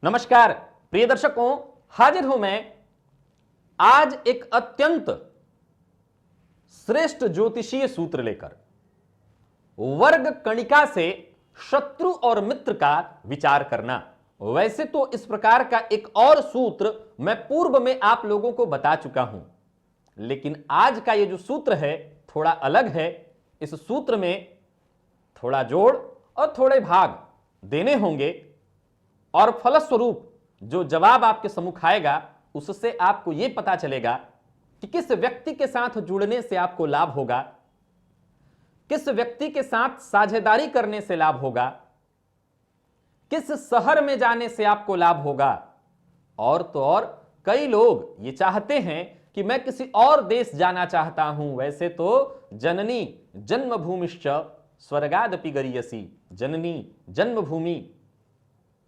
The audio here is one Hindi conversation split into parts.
नमस्कार प्रिय दर्शकों, हाजिर हूं मैं आज एक अत्यंत श्रेष्ठ ज्योतिषीय सूत्र लेकर। वर्ग कणिका से शत्रु और मित्र का विचार करना। वैसे तो इस प्रकार का एक और सूत्र मैं पूर्व में आप लोगों को बता चुका हूं, लेकिन आज का यह जो सूत्र है थोड़ा अलग है। इस सूत्र में थोड़ा जोड़ और थोड़े भाग देने होंगे और फलस्वरूप जो जवाब आपके सम्मुख आएगा उससे आपको यह पता चलेगा कि किस व्यक्ति के साथ जुड़ने से आपको लाभ होगा, किस व्यक्ति के साथ साझेदारी करने से लाभ होगा, किस शहर में जाने से आपको लाभ होगा। और तो और कई लोग ये चाहते हैं कि मैं किसी और देश जाना चाहता हूं। वैसे तो जननी जन्मभूमिश्च स्वर्गादपि गरीयसी, जननी जन्मभूमि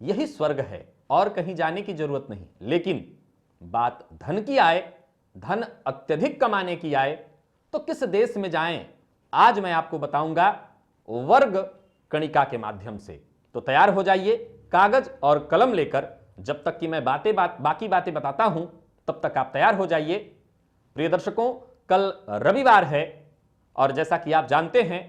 यही स्वर्ग है और कहीं जाने की जरूरत नहीं। लेकिन बात धन की आए, धन अत्यधिक कमाने की आए तो किस देश में जाएं, आज मैं आपको बताऊंगा वर्ग कणिका के माध्यम से। तो तैयार हो जाइए कागज और कलम लेकर। जब तक कि मैं बाकी बातें बताता हूं तब तक आप तैयार हो जाइए। प्रिय दर्शकों, कल रविवार है और जैसा कि आप जानते हैं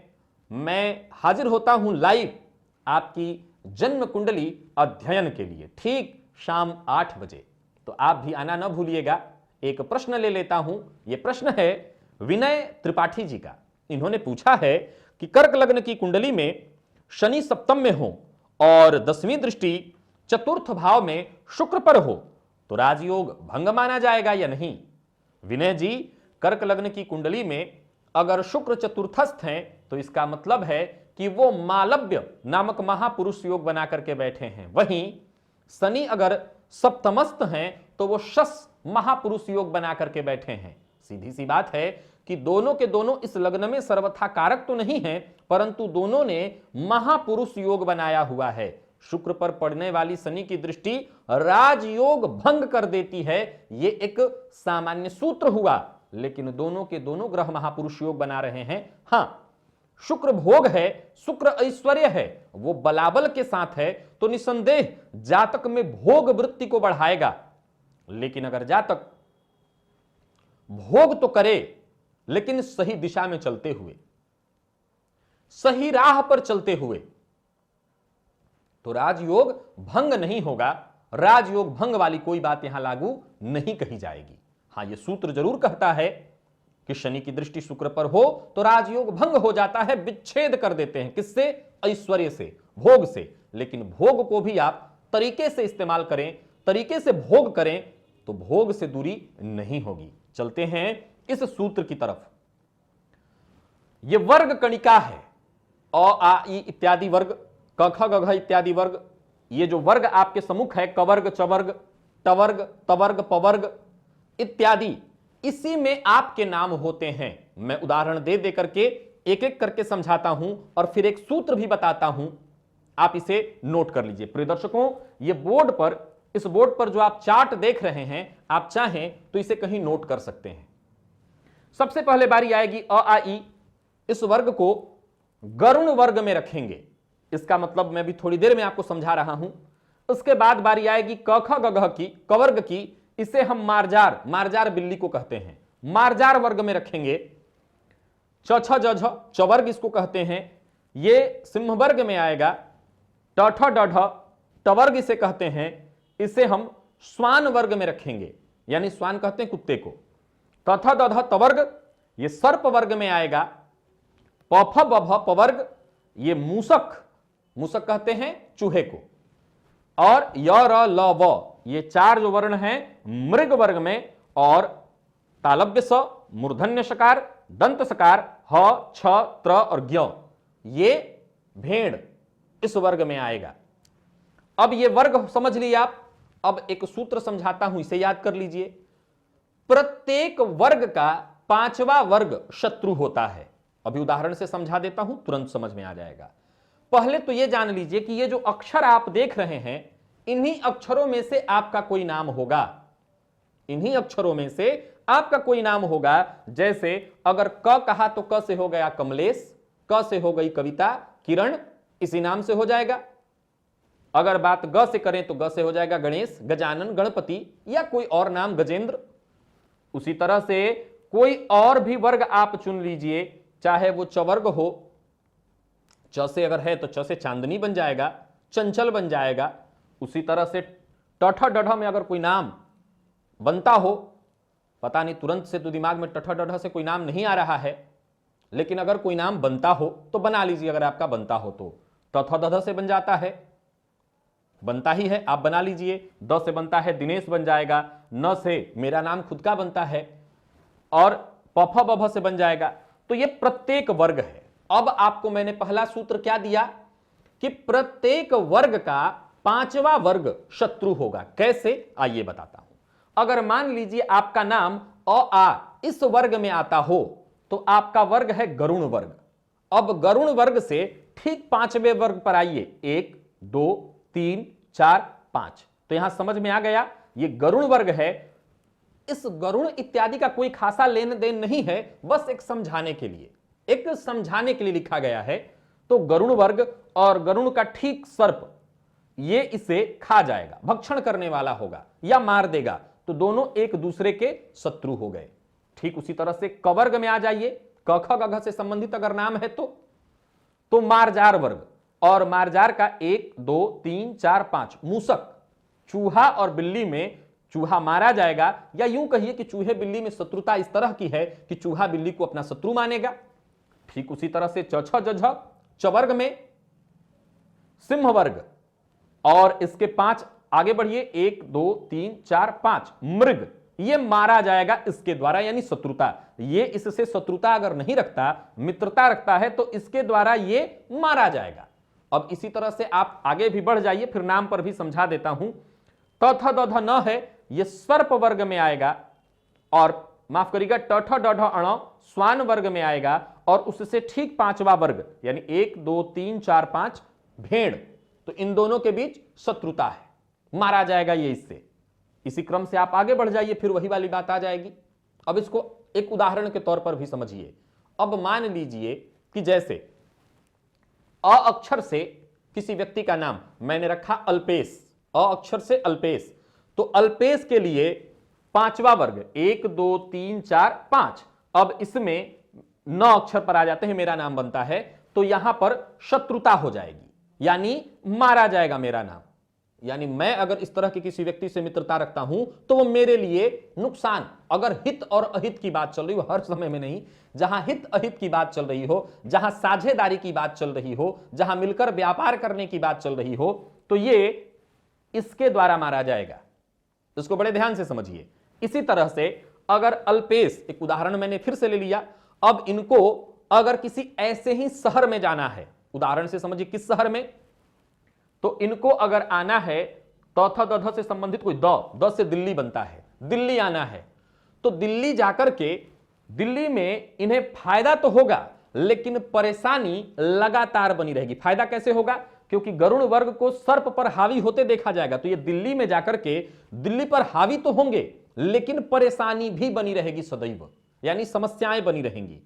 मैं हाजिर होता हूं लाइव आपकी जन्म कुंडली अध्ययन के लिए ठीक शाम 8 बजे। तो आप भी आना न भूलिएगा। एक प्रश्न ले लेता हूं। यह प्रश्न है विनय त्रिपाठी जी का। इन्होंने पूछा है कि कर्क लग्न की कुंडली में शनि सप्तम में हो और 10वीं दृष्टि चतुर्थ भाव में शुक्र पर हो तो राजयोग भंग माना जाएगा या नहीं। विनय जी, कर्क लग्न की कुंडली में अगर शुक्र चतुर्थस्थ हैं तो इसका मतलब है कि वो मालव्य नामक महापुरुष योग बना करके बैठे हैं। वहीं शनि अगर सप्तमस्थ हैं तो वो शस महापुरुष योग बना करके बैठे हैं। सीधी सी बात है कि दोनों के दोनों इस लग्न में सर्वथा कारक तो नहीं है, परंतु दोनों ने महापुरुष योग बनाया हुआ है। शुक्र पर पड़ने वाली शनि की दृष्टि राजयोग भंग कर देती है। यह एक सामान्य सूत्र हुआ, लेकिन दोनों के दोनों ग्रह महापुरुष योग बना रहे हैं। हां, शुक्र भोग है, शुक्र ऐश्वर्य है, वो बलाबल के साथ है तो निसंदेह जातक में भोग वृत्ति को बढ़ाएगा। लेकिन अगर जातक भोग तो करे लेकिन सही दिशा में चलते हुए, सही राह पर चलते हुए, तो राजयोग भंग नहीं होगा। राजयोग भंग वाली कोई बात यहां लागू नहीं कही जाएगी। हां, यह सूत्र जरूर कहता है कि शनि की दृष्टि शुक्र पर हो तो राजयोग भंग हो जाता है, विच्छेद कर देते हैं। किससे? ऐश्वर्य से, भोग से। लेकिन भोग को भी आप तरीके से इस्तेमाल करें, तरीके से भोग करें तो भोग से दूरी नहीं होगी। चलते हैं इस सूत्र की तरफ। यह वर्ग कणिका है। अ आ इ इत्यादि वर्ग, क ख ग घ इत्यादि वर्ग। ये जो वर्ग आपके सम्मुख है, कवर्ग, चवर्ग, टवर्ग, तवर्ग, पवर्ग इत्यादि, इसी में आपके नाम होते हैं। मैं उदाहरण दे दे करके एक एक करके समझाता हूं और फिर एक सूत्र भी बताता हूं। आप इसे नोट कर लीजिए। प्रिय दर्शकों, ये बोर्ड पर, इस बोर्ड पर जो आप चार्ट देख रहे हैं, आप चाहें तो इसे कहीं नोट कर सकते हैं। सबसे पहले बारी आएगी अ आ इ। इस वर्ग को गरुण वर्ग में रखेंगे। इसका मतलब मैं भी थोड़ी देर में आपको समझा रहा हूं। उसके बाद बारी आएगी क ख ग घ की, कवर्ग की। इसे हम मार्जार, मार्जार बिल्ली को कहते हैं, मार्जार वर्ग में रखेंगे। च छ ज झ चवर्ग इसको कहते हैं, ये सिंह वर्ग में आएगा। ट ठ ड ढ टवर्ग इसे कहते हैं, इसे हम श्वान वर्ग में रखेंगे, यानी श्वान कहते हैं कुत्ते को। त थ द ध तवर्ग ये सर्प वर्ग में आएगा। प फ ब भ पवर्ग ये मूसक, मूसक कहते हैं चूहे को। और य र ल व ये चार जो वर्ण हैं मृग वर्ग में। और तालव्य स, मूर्धन्य शकार, दंत सकार, ह छ त्र और ज्ञ ये भेड़ इस वर्ग में आएगा। अब ये वर्ग समझ लिए आप। अब एक सूत्र समझाता हूं, इसे याद कर लीजिए। प्रत्येक वर्ग का पांचवा वर्ग शत्रु होता है। अभी उदाहरण से समझा देता हूं, तुरंत समझ में आ जाएगा। पहले तो यह जान लीजिए कि ये जो अक्षर आप देख रहे हैं, इन्हीं अक्षरों में से आपका कोई नाम होगा। इन्हीं अक्षरों में से आपका कोई नाम होगा। जैसे अगर क कहा तो क से हो गया कमलेश, क से हो गई कविता, किरण, इसी नाम से हो जाएगा। अगर बात ग से करें तो ग से हो जाएगा गणेश, गजानन, गणपति या कोई और नाम गजेंद्र। उसी तरह से कोई और भी वर्ग आप चुन लीजिए, चाहे वो चवर्ग हो, च से अगर है तो च से चांदनी बन जाएगा, चंचल बन जाएगा। उसी तरह से टठ डढ़ में अगर कोई नाम बनता हो, पता नहीं तुरंत से तो दिमाग में टठ डढ़ से कोई नाम नहीं आ रहा है, लेकिन अगर कोई नाम बनता हो तो बना लीजिए। अगर आपका बनता हो तो तथ दध से बन जाता है, बनता ही है, आप बना लीजिए। द से बनता है दिनेश बन जाएगा, न से मेरा नाम खुद का बनता है, और पफ बभ से बन जाएगा। तो ये प्रत्येक वर्ग है। अब आपको मैंने पहला सूत्र क्या दिया कि प्रत्येक वर्ग का पांचवा वर्ग शत्रु होगा। कैसे, आइए बताता हूं। अगर मान लीजिए आपका नाम अ आ इस वर्ग में आता हो तो आपका वर्ग है गरुण वर्ग। अब गरुण वर्ग से ठीक पांचवें वर्ग पर आइए, 1 2 3 4 5। तो यहां समझ में आ गया, ये गरुण वर्ग है। इस गरुण इत्यादि का कोई खासा लेन देन नहीं है, बस एक समझाने के लिए, एक समझाने के लिए लिखा गया है। तो गरुण वर्ग और गरुण का ठीक सर्प, ये इसे खा जाएगा, भक्षण करने वाला होगा या मार देगा, तो दोनों एक दूसरे के शत्रु हो गए। ठीक उसी तरह से कवर्ग में आ जाइए, क ख ग घ से संबंधित अगर नाम है तो मारजार वर्ग, और मारजार का 1 2 3 4 5 मूसक, चूहा और बिल्ली में चूहा मारा जाएगा, या यूं कहिए कि चूहे बिल्ली में शत्रुता इस तरह की है कि चूहा बिल्ली को अपना शत्रु मानेगा। ठीक उसी तरह से च छ ज झ चवर्ग में सिंह वर्ग, और इसके 5 आगे बढ़िए, 1 2 3 4 5 मृग, ये मारा जाएगा इसके द्वारा, यानी शत्रुता। ये इससे शत्रुता अगर नहीं रखता, मित्रता रखता है, तो इसके द्वारा ये मारा जाएगा। अब इसी तरह से आप आगे भी बढ़ जाइए, फिर नाम पर भी समझा देता हूं। तथ दध न है, ये सर्प वर्ग में आएगा, और माफ करिएगा टठ डढ़ अण स्वान वर्ग में आएगा, और उससे ठीक पांचवा वर्ग यानी 1 2 3 4 5 भेड़। तो इन दोनों के बीच शत्रुता है, मारा जाएगा ये इससे। इसी क्रम से आप आगे बढ़ जाइए, फिर वही वाली बात आ जाएगी। अब इसको एक उदाहरण के तौर पर भी समझिए। अब मान लीजिए कि जैसे अ अक्षर से किसी व्यक्ति का नाम मैंने रखा अल्पेश, अ अक्षर से अल्पेश, तो अल्पेश के लिए पांचवा वर्ग 1 2 3 4 5। अब इसमें 9 अक्षर पर आ जाते हैं, मेरा नाम बनता है, तो यहां पर शत्रुता हो जाएगी, यानी मारा जाएगा मेरा नाम। यानी मैं अगर इस तरह के किसी व्यक्ति से मित्रता रखता हूं तो वो मेरे लिए नुकसान। अगर हित और अहित की बात चल रही हो, हर समय में नहीं, जहां हित अहित की बात चल रही हो, जहां साझेदारी की बात चल रही हो, जहां मिलकर व्यापार करने की बात चल रही हो, तो ये इसके द्वारा मारा जाएगा। इसको बड़े ध्यान से समझिए। इसी तरह से अगर अल्पेश, एक उदाहरण मैंने फिर से ले लिया, अब इनको अगर किसी ऐसे ही शहर में जाना है, उदाहरण से समझिए किस शहर में, तो इनको अगर आना है तथ दध से संबंधित कोई द से दिल्ली बनता है, दिल्ली आना है, तो दिल्ली जाकर के दिल्ली में इन्हें फायदा तो होगा, लेकिन परेशानी लगातार बनी रहेगी। फायदा कैसे होगा, क्योंकि गरुण वर्ग को सर्प पर हावी होते देखा जाएगा, तो ये दिल्ली में जाकर के दिल्ली पर हावी तो होंगे, लेकिन परेशानी भी बनी रहेगी सदैव, यानी समस्याएं बनी रहेंगी।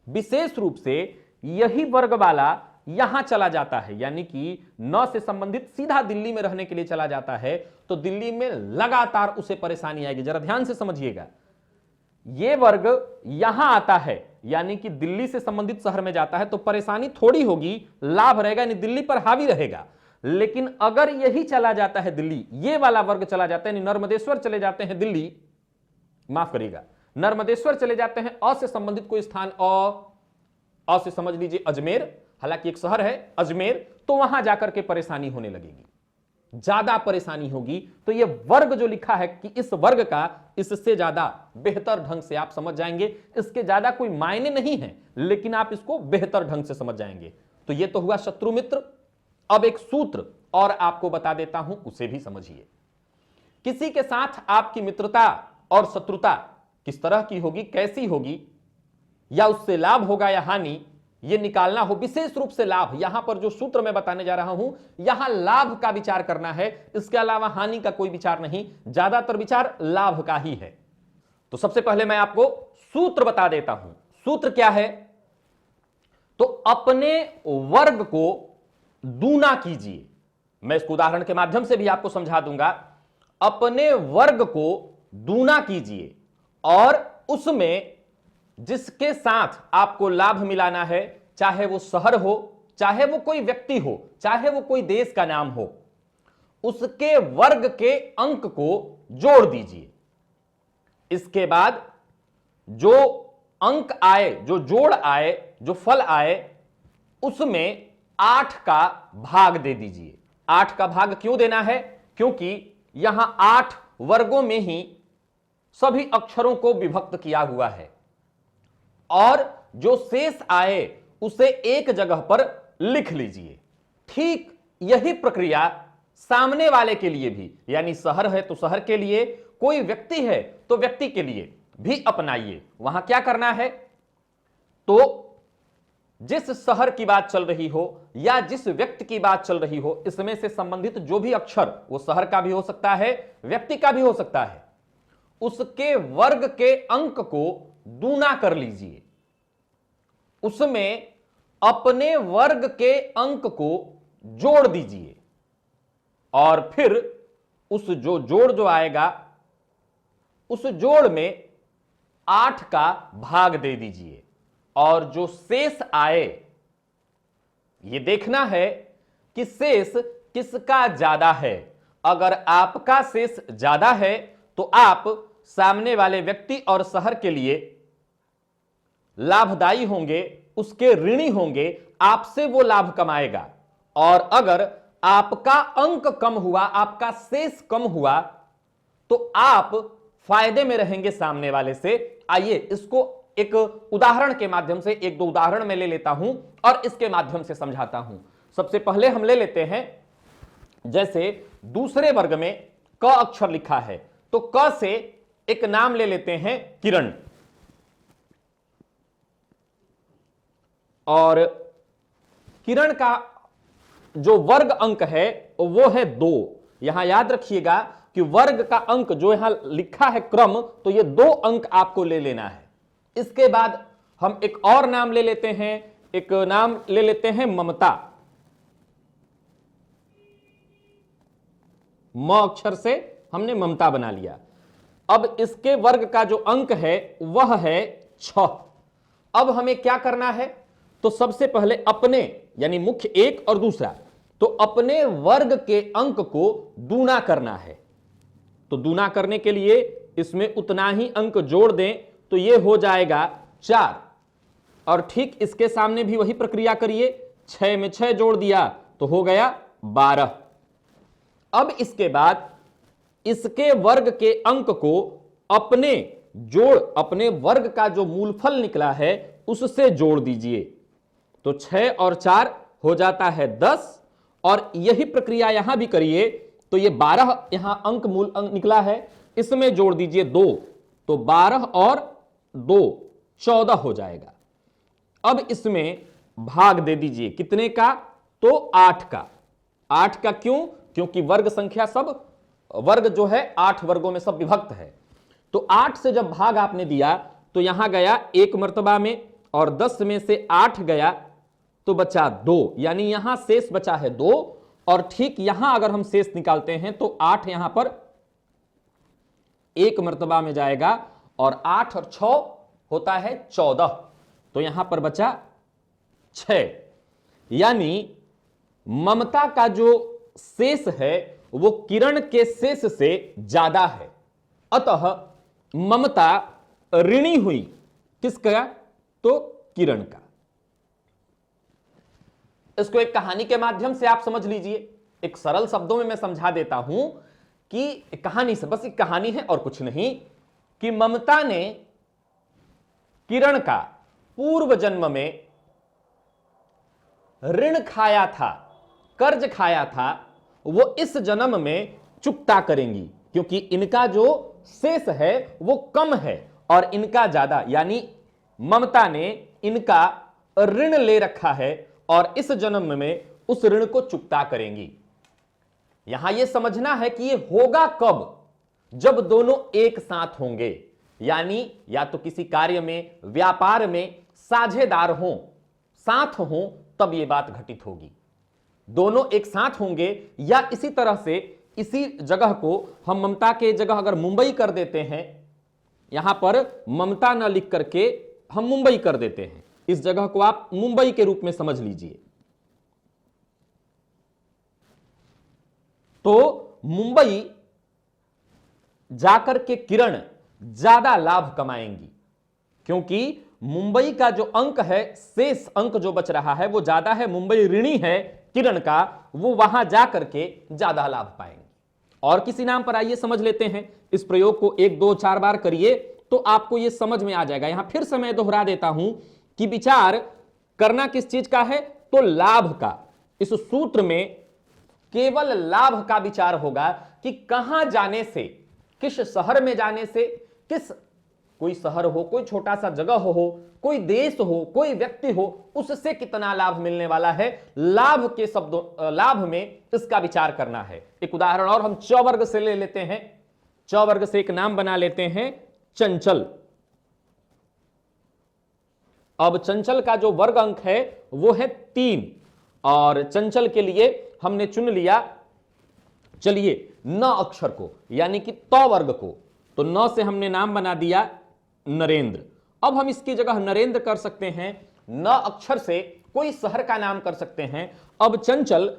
विशेष रूप से यही वर्ग वाला यहां चला जाता है, यानी कि न से संबंधित सीधा दिल्ली में रहने के लिए चला जाता है, तो दिल्ली में लगातार उसे परेशानी आएगी। जरा ध्यान से समझिएगा, ये वर्ग यहां आता है, यानी कि दिल्ली से संबंधित शहर में जाता है, तो परेशानी थोड़ी होगी, लाभ रहेगा, यानी दिल्ली पर हावी रहेगा। लेकिन अगर यही चला जाता है दिल्ली, ये वाला वर्ग चला जाता है, यानी नर्मदेश्वर चले जाते हैं दिल्ली, माफ करिएगा, नर्मदेश्वर चले जाते हैं, अ से संबंधित कोई स्थान, अ से समझ लीजिए अजमेर, हालांकि एक शहर है अजमेर, तो वहां जाकर के परेशानी होने लगेगी, ज्यादा परेशानी होगी। तो ये वर्ग जो लिखा है कि इस वर्ग का इससे ज्यादा बेहतर ढंग से आप समझ जाएंगे, इसके ज्यादा कोई मायने नहीं है, लेकिन आप इसको बेहतर ढंग से समझ जाएंगे। तो ये तो हुआ शत्रु मित्र। अब एक सूत्र और आपको बता देता हूं, उसे भी समझिए। किसी के साथ आपकी मित्रता और शत्रुता किस तरह की होगी, कैसी होगी, या उससे लाभ होगा या हानि, यह निकालना हो, विशेष रूप से लाभ। यहां पर जो सूत्र मैं बताने जा रहा हूं, यहां लाभ का विचार करना है, इसके अलावा हानि का कोई विचार नहीं, ज्यादातर विचार लाभ का ही है। तो सबसे पहले मैं आपको सूत्र बता देता हूं। सूत्र क्या है, तो अपने वर्ग को दूना कीजिए। मैं इसको उदाहरण के माध्यम से भी आपको समझा दूंगा। अपने वर्ग को दूना कीजिए और उसमें जिसके साथ आपको लाभ मिलाना है, चाहे वो शहर हो, चाहे वो कोई व्यक्ति हो, चाहे वो कोई देश का नाम हो, उसके वर्ग के अंक को जोड़ दीजिए। इसके बाद जो अंक आए, जो जोड़ आए, जो फल आए, उसमें 8 का भाग दे दीजिए। 8 का भाग क्यों देना है? क्योंकि यहां 8 वर्गों में ही सभी अक्षरों को विभक्त किया हुआ है और जो शेष आए उसे एक जगह पर लिख लीजिए। ठीक यही प्रक्रिया सामने वाले के लिए भी, यानी शहर है तो शहर के लिए, कोई व्यक्ति है तो व्यक्ति के लिए भी अपनाइए। वहां क्या करना है? तो जिस शहर की बात चल रही हो या जिस व्यक्ति की बात चल रही हो, इसमें से संबंधित जो भी अक्षर, वो शहर का भी हो सकता है, व्यक्ति का भी हो सकता है, उसके वर्ग के अंक को दूना कर लीजिए। उसमें अपने वर्ग के अंक को जोड़ दीजिए और फिर उस जोड़ जो आएगा, उस जोड़ में 8 का भाग दे दीजिए और जो शेष आए, यह देखना है कि शेष किसका ज्यादा है। अगर आपका शेष ज्यादा है तो आप सामने वाले व्यक्ति और शहर के लिए लाभदायी होंगे, उसके ऋणी होंगे, आपसे वो लाभ कमाएगा। और अगर आपका अंक कम हुआ, आपका शेष कम हुआ, तो आप फायदे में रहेंगे सामने वाले से। आइए इसको एक उदाहरण के माध्यम से, एक दो उदाहरण मैं ले लेता हूं और इसके माध्यम से समझाता हूं। सबसे पहले हम ले लेते हैं, जैसे दूसरे वर्ग में क अक्षर लिखा है, तो क से एक नाम ले लेते हैं किरण, और किरण का जो वर्ग अंक है वो है 2। यहां याद रखिएगा कि वर्ग का अंक जो यहां लिखा है क्रम, तो ये 2 अंक आपको ले लेना है। इसके बाद हम एक और नाम ले लेते हैं, एक नाम ले लेते हैं ममता। म अक्षर से हमने ममता बना लिया। अब इसके वर्ग का जो अंक है वह है 6। अब हमें क्या करना है? तो सबसे पहले अपने, यानी मुख्य एक और दूसरा, तो अपने वर्ग के अंक को दूना करना है। तो दूना करने के लिए इसमें उतना ही अंक जोड़ दें तो यह हो जाएगा 4, और ठीक इसके सामने भी वही प्रक्रिया करिए। 6 में 6 जोड़ दिया तो हो गया 12। अब इसके बाद इसके वर्ग के अंक को अपने वर्ग का जो मूलफल निकला है उससे जोड़ दीजिए। तो 6 और 4 हो जाता है 10, और यही प्रक्रिया यहां भी करिए। तो ये 12 यहां मूल अंक निकला है, इसमें जोड़ दीजिए 2, तो 12 और 2 14 हो जाएगा। अब इसमें भाग दे दीजिए कितने का? तो 8 का। 8 का क्यों? क्योंकि वर्ग संख्या, सब वर्ग जो है 8 वर्गों में सब विभक्त है। तो 8 से जब भाग आपने दिया तो यहां गया 1 मर्तबा में, और 10 में से 8 गया तो बचा 2, यानी यहां शेष बचा है 2। और ठीक यहां अगर हम शेष निकालते हैं तो 8 यहां पर 1 मर्तबा में जाएगा, और 8 और 6 होता है 14, तो यहां पर बचा 6। यानी ममता का जो शेष है वो किरण के शेष से ज्यादा है, अतः ममता ऋणी हुई। किसका? तो किरण का। इसको एक कहानी के माध्यम से आप समझ लीजिए। एक सरल शब्दों में मैं समझा देता हूं कि कहानी से, बस एक कहानी है और कुछ नहीं, कि ममता ने किरण का पूर्व जन्म में ऋण खाया था, कर्ज खाया था, वो इस जन्म में चुकता करेंगी, क्योंकि इनका जो शेष है वो कम है और इनका ज्यादा, यानी ममता ने इनका ऋण ले रखा है और इस जन्म में उस ऋण को चुकता करेंगी। यहां यह समझना है कि यह होगा कब? जब दोनों एक साथ होंगे, यानी या तो किसी कार्य में, व्यापार में साझेदार हों, साथ हों, तब यह बात घटित होगी। दोनों एक साथ होंगे, या इसी तरह से इसी जगह को हम ममता के जगह अगर मुंबई कर देते हैं, यहां पर ममता न लिख करके हम मुंबई कर देते हैं, इस जगह को आप मुंबई के रूप में समझ लीजिए। तो मुंबई जाकर के किरण ज्यादा लाभ कमाएंगी, क्योंकि मुंबई का जो अंक है, शेष अंक जो बच रहा है वो ज्यादा है, मुंबई ऋणी है किरण का, वो वहां जाकर के ज्यादा लाभ पाएंगे। और किसी नाम पर आइए समझ लेते हैं, इस प्रयोग को 1 2 4 बार करिए तो आपको यह समझ में आ जाएगा। यहां फिर से मैं दोहरा देता हूं कि विचार करना किस चीज का है, तो लाभ का। इस सूत्र में केवल लाभ का विचार होगा कि कहां जाने से, किस शहर में जाने से, किस, कोई शहर हो, कोई छोटा सा जगह हो, कोई देश हो, कोई व्यक्ति हो, उससे कितना लाभ मिलने वाला है, लाभ के शब्दों, लाभ में इसका विचार करना है। एक उदाहरण और हम च वर्ग से ले लेते हैं। च वर्ग से एक नाम बना लेते हैं, चंचल। अब चंचल का जो वर्ग अंक है वो है 3, और चंचल के लिए हमने चुन लिया, चलिए, न अक्षर को, यानी कि त वर्ग को। तो न से हमने नाम बना दिया नरेंद्र। अब हम इसकी जगह नरेंद्र कर सकते हैं, न अक्षर से कोई शहर का नाम कर सकते हैं। अब चंचल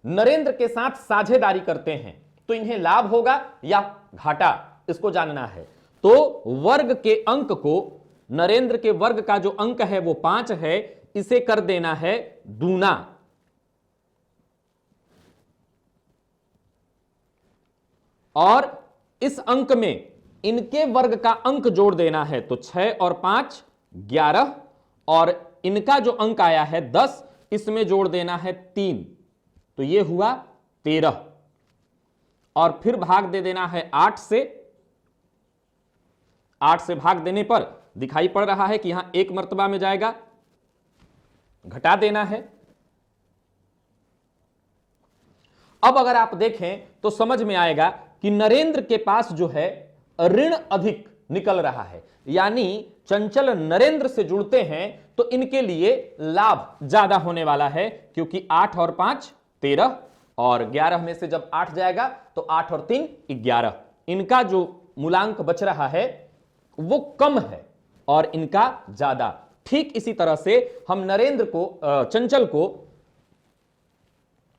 नरेंद्र के साथ साझेदारी करते हैं, तो इन्हें लाभ होगा या घाटा, इसको जानना है। तो वर्ग के अंक को, नरेंद्र के वर्ग का जो अंक है वो 5 है, इसे कर देना है दूना। और इस अंक में इनके वर्ग का अंक जोड़ देना है, तो 6 और 5 11, और इनका जो अंक आया है 10, इसमें जोड़ देना है 3, तो यह हुआ 13। और फिर भाग दे देना है 8 से। 8 से भाग देने पर दिखाई पड़ रहा है कि यहां 1 मर्तबा में जाएगा, घटा देना है। अब अगर आप देखें तो समझ में आएगा कि नरेंद्र के पास जो है ऋण अधिक निकल रहा है, यानी चंचल नरेंद्र से जुड़ते हैं तो इनके लिए लाभ ज्यादा होने वाला है, क्योंकि 8 और 5 13, और 11 में से जब 8 जाएगा तो 8 और 3 11, इनका जो मूलांक बच रहा है वो कम है और इनका ज्यादा। ठीक इसी तरह से हम नरेंद्र को, चंचल को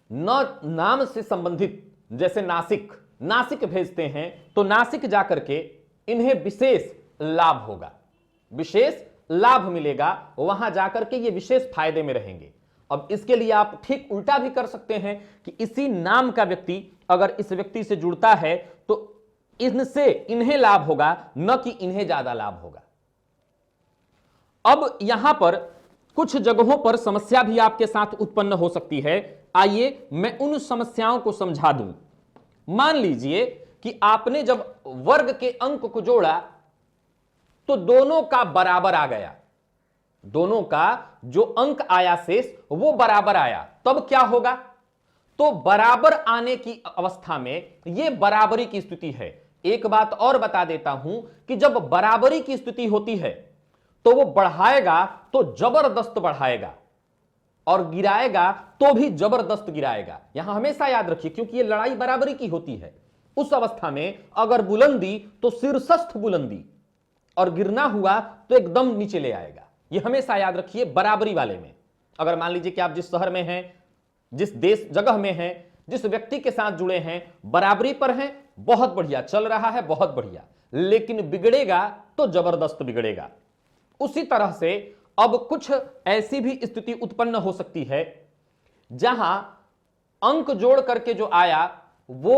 न नाम से संबंधित, जैसे नासिक, नासिक भेजते हैं, तो नासिक जाकर के इन्हें विशेष लाभ होगा, विशेष लाभ मिलेगा, वहां जाकर के ये विशेष फायदे में रहेंगे। अब इसके लिए आप ठीक उल्टा भी कर सकते हैं कि इसी नाम का व्यक्ति अगर इस व्यक्ति से जुड़ता है तो इनसे इन्हें लाभ होगा, न कि इन्हें ज्यादा लाभ होगा। अब यहां पर कुछ जगहों पर समस्या भी आपके साथ उत्पन्न हो सकती है। आइए मैं उन समस्याओं को समझा दूं। मान लीजिए कि आपने जब वर्ग के अंक को जोड़ा तो दोनों का बराबर आ गया, दोनों का जो अंक आया शेष वो बराबर आया, तब क्या होगा? तो बराबर आने की अवस्था में यह बराबरी की स्थिति है। एक बात और बता देता हूं कि जब बराबरी की स्थिति होती है तो वो बढ़ाएगा तो जबरदस्त बढ़ाएगा और गिराएगा तो भी जबरदस्त गिराएगा। यहां हमेशा याद रखिए, क्योंकि ये लड़ाई बराबरी की होती है। उस अवस्था में अगर बुलंदी तो शीर्षस्थ बुलंदी और गिरना हुआ तो एकदम नीचे ले आएगा। यह हमेशा याद रखिए बराबरी वाले में। अगर मान लीजिए कि आप जिस शहर में हैं, जिस देश जगह में हैं, जिस व्यक्ति के साथ जुड़े हैं, बराबरी पर हैं, बहुत बढ़िया चल रहा है, बहुत बढ़िया, लेकिन बिगड़ेगा तो जबरदस्त बिगड़ेगा। उसी तरह से अब कुछ ऐसी भी स्थिति उत्पन्न हो सकती है जहां अंक जोड़ करके जो आया वो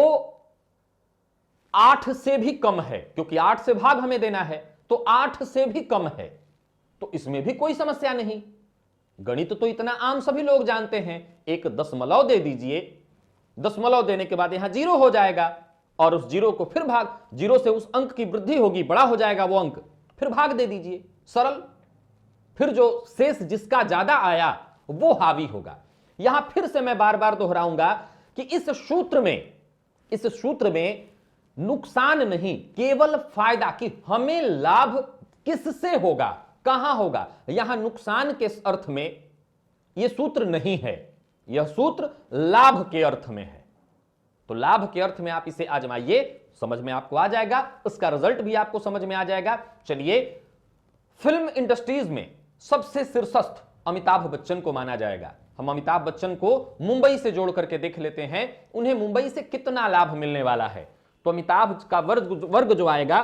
8 से भी कम है, क्योंकि 8 से भाग हमें देना है, तो 8 से भी कम है, तो इसमें भी कोई समस्या नहीं। गणित तो इतना आम सभी लोग जानते हैं, एक दशमलव दे दीजिए, दशमलव देने के बाद यहां 0 हो जाएगा और उस 0 को फिर भाग, 0 से उस अंक की वृद्धि होगी, बड़ा हो जाएगा वो अंक, फिर भाग दे दीजिए, सरल। फिर जो शेष जिसका ज्यादा आया वो हावी होगा। यहां फिर से मैं बार बार दोहराऊंगा कि इस सूत्र में नुकसान नहीं, केवल फायदा, कि हमें लाभ किससे होगा, कहां होगा। यहां नुकसान के अर्थ में यह सूत्र नहीं है। यह सूत्र लाभ के अर्थ में है। तो लाभ के अर्थ में आप इसे आजमाइए, समझ में आपको आ जाएगा, उसका रिजल्ट भी आपको समझ में आ जाएगा। चलिए, फिल्म इंडस्ट्रीज में सबसे शीर्षस्थ अमिताभ बच्चन को माना जाएगा। हम अमिताभ बच्चन को मुंबई से जोड़ करके देख लेते हैं, उन्हें मुंबई से कितना लाभ मिलने वाला है। तो अमिताभ का वर्ग जो आएगा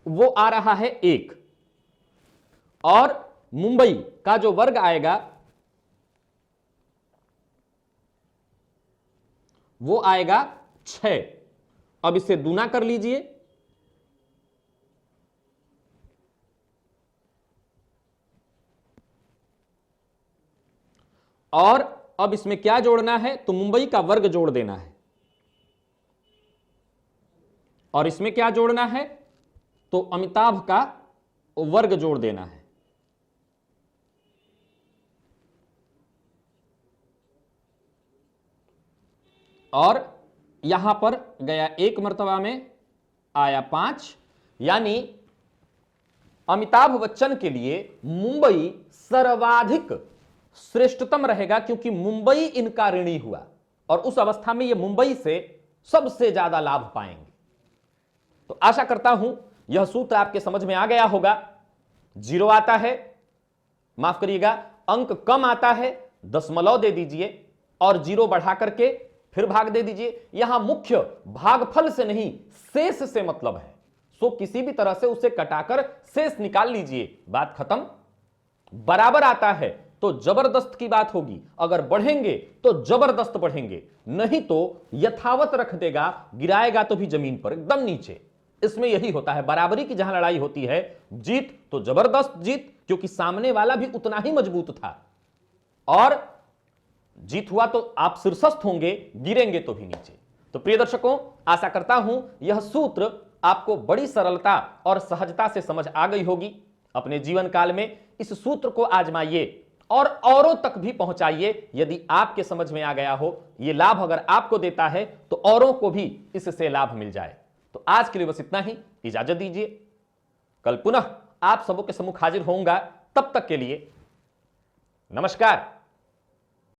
वो आ रहा है 1, और मुंबई का जो वर्ग आएगा वो आएगा 6। अब इसे दूना कर लीजिए, और अब इसमें क्या जोड़ना है, तो मुंबई का वर्ग जोड़ देना है, और इसमें क्या जोड़ना है, तो अमिताभ का वर्ग जोड़ देना है। और यहां पर गया 1 मर्तबा में, आया 5, यानी अमिताभ बच्चन के लिए मुंबई सर्वाधिक श्रेष्ठतम रहेगा, क्योंकि मुंबई इनका ऋणी हुआ और उस अवस्था में ये मुंबई से सबसे ज्यादा लाभ पाएंगे। तो आशा करता हूं यह सूत्र आपके समझ में आ गया होगा। 0 आता है, माफ करिएगा, अंक कम आता है, दशमलव दे दीजिए और 0 बढ़ा करके फिर भाग दे दीजिए। यहां मुख्य भागफल से नहीं, शेष से मतलब है। सो किसी भी तरह से उसे कटाकर शेष निकाल लीजिए, बात खत्म। बराबर आता है तो जबरदस्त की बात होगी, अगर बढ़ेंगे तो जबरदस्त बढ़ेंगे, नहीं तो यथावत रख देगा, गिराएगा तो भी जमीन पर एकदम नीचे। इसमें यही होता है, बराबरी की जहां लड़ाई होती है, जीत तो जबरदस्त जीत, क्योंकि सामने वाला भी उतना ही मजबूत था, और जीत हुआ तो आप शीर्षस्थ होंगे, गिरेंगे तो भी नीचे। तो प्रिय दर्शकों, आशा करता हूं यह सूत्र आपको बड़ी सरलता और सहजता से समझ आ गई होगी। अपने जीवन काल में इस सूत्र को आजमाइए और औरों तक भी पहुंचाइए। यदि आपके समझ में आ गया हो, यह लाभ अगर आपको देता है तो औरों को भी इससे लाभ मिल जाए। तो आज के लिए बस इतना ही, इजाजत दीजिए। कल पुनः आप सबों के सम्मुख हाजिर होऊंगा, तब तक के लिए नमस्कार।